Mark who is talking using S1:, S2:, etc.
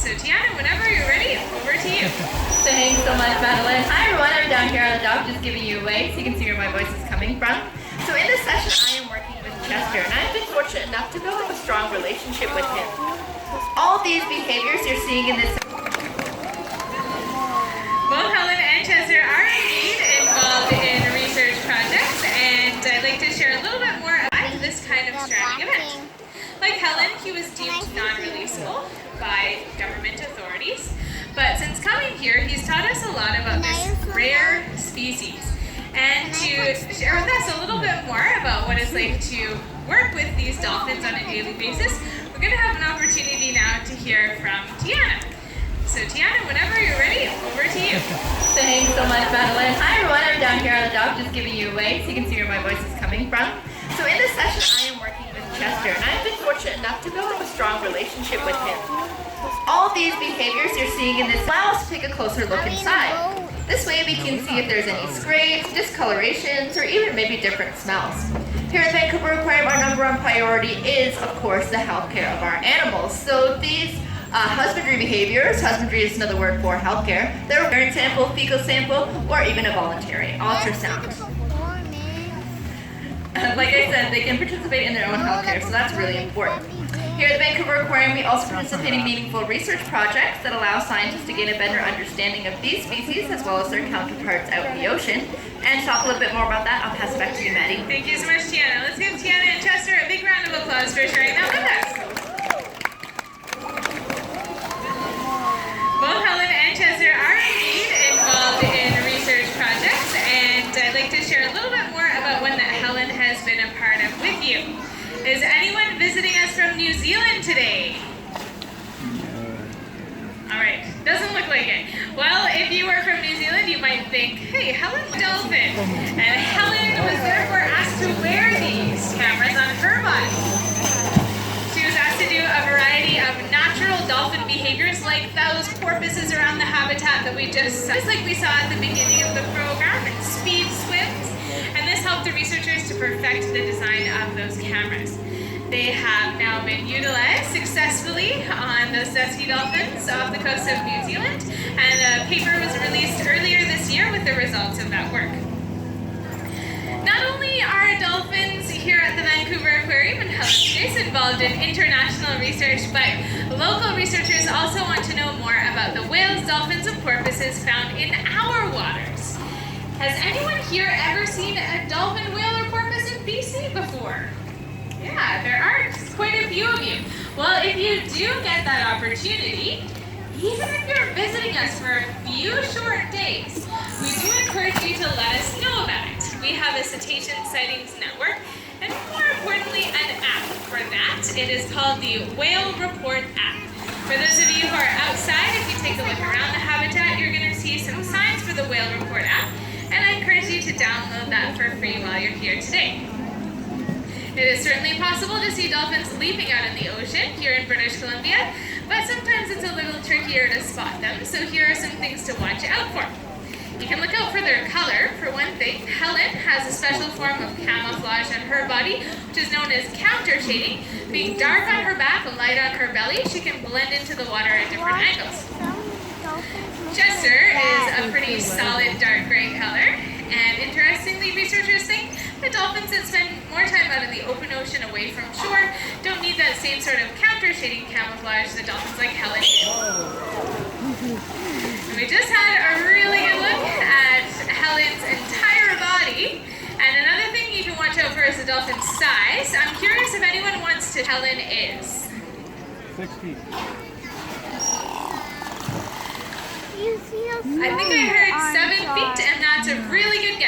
S1: So Tiana, whenever you're ready, over to you.
S2: Thanks so much, Madeline. Hi everyone, I'm down here on the dock just giving you a wave so you can see where my voice is coming from. So in this session I am working with Chester and I've been fortunate enough to build up a strong relationship with him. All these behaviors you're seeing in this.
S1: Both Helen and Chester are indeed involved in research projects, and I'd like to share a little bit more about this kind of strategic event. Like Helen, he was deemed non-releasable by government authorities, but since coming here, he's taught us a lot about this rare species. And to share with us a little bit more about what it's like to work with these dolphins on a daily basis, we're going to have an opportunity now to hear from Tiana. So Tiana, whenever you're ready, over to you.
S2: Thanks so much, Madeline. Hi everyone, I'm down here on the dock just giving you a wave so you can see where my voice is coming from. So in this session I am working with Chester and I've been fortunate enough to build up a strong relationship with him. All these behaviors you're seeing in this allow us to take a closer look inside. This way we can see if there's any scrapes, discolorations, or even maybe different smells. Here at Vancouver Aquarium, our number one priority is, of course, the healthcare of our animals. So these husbandry behaviors, husbandry is another word for healthcare, they're a urine sample, fecal sample, or even a voluntary ultrasound. Like I said, they can participate in their own healthcare, so that's really important. Here at the Vancouver Aquarium, we also participate in meaningful research projects that allow scientists to gain a better understanding of these species as well as their counterparts out in the ocean. And to talk a little bit more about that, I'll pass it back to you, Maddie.
S1: Thank you so much, Tiana. Let's give Tiana and Chester a big round of applause for sharing that with us. Both Helen and Chester are indeed involved in research projects, and I'd like to share a little bit more about one that Helen has been a part of with you. Is anyone visiting us from New Zealand today? Alright, doesn't look like it. Well, if you were from New Zealand, you might think, hey, Helen's Dolphin. And Helen was therefore asked to wear these cameras on her body. She was asked to do a variety of natural dolphin behaviors like those porpoises around the habitat that we just like we saw at the beginning of the program, and speed swims. And this helped the researchers to perfect the design of those cameras. They have now been utilized successfully on those dusky dolphins off the coast of New Zealand, and a paper was released earlier this year with the results of that work. Not only are dolphins here at the Vancouver Aquarium and Helen's Case involved in international research, but local researchers also want to know more about the whales, dolphins, and porpoises found in our waters. Has anyone here ever seen a dolphin, whale, or porpoise in BC before? Yeah, there are quite a few of you. Well, if you do get that opportunity, even if you're visiting us for a few short days, we do encourage you to let us know about it. We have a cetacean sightings network, and more importantly, an app for that. It is called the Whale Report app. For those of you who are outside, if you take a look around the habitat, you're going to see some signs for the Whale Report app, and I encourage you to download that for free while you're here today. It is certainly possible to see dolphins leaping out in the ocean here in British Columbia, but sometimes it's a little trickier to spot them, so here are some things to watch out for. You can look out for their color. For one thing, Helen has a special form of camouflage on her body, which is known as counter shading. Being dark on her back and light on her belly, she can blend into the water at different angles. Chester is a pretty solid dark gray color, and interestingly, researchers think that dolphins that spend more time out in the open ocean away from shore don't need that same sort of counter-shading camouflage that dolphins like Helen do. And we just had a really good look at Helen's entire body, and another thing you can watch out for is the dolphin's size. I'm curious if anyone wants to. Helen is
S3: 6 feet.
S1: I think I heard 7 feet, and that's a really good guess.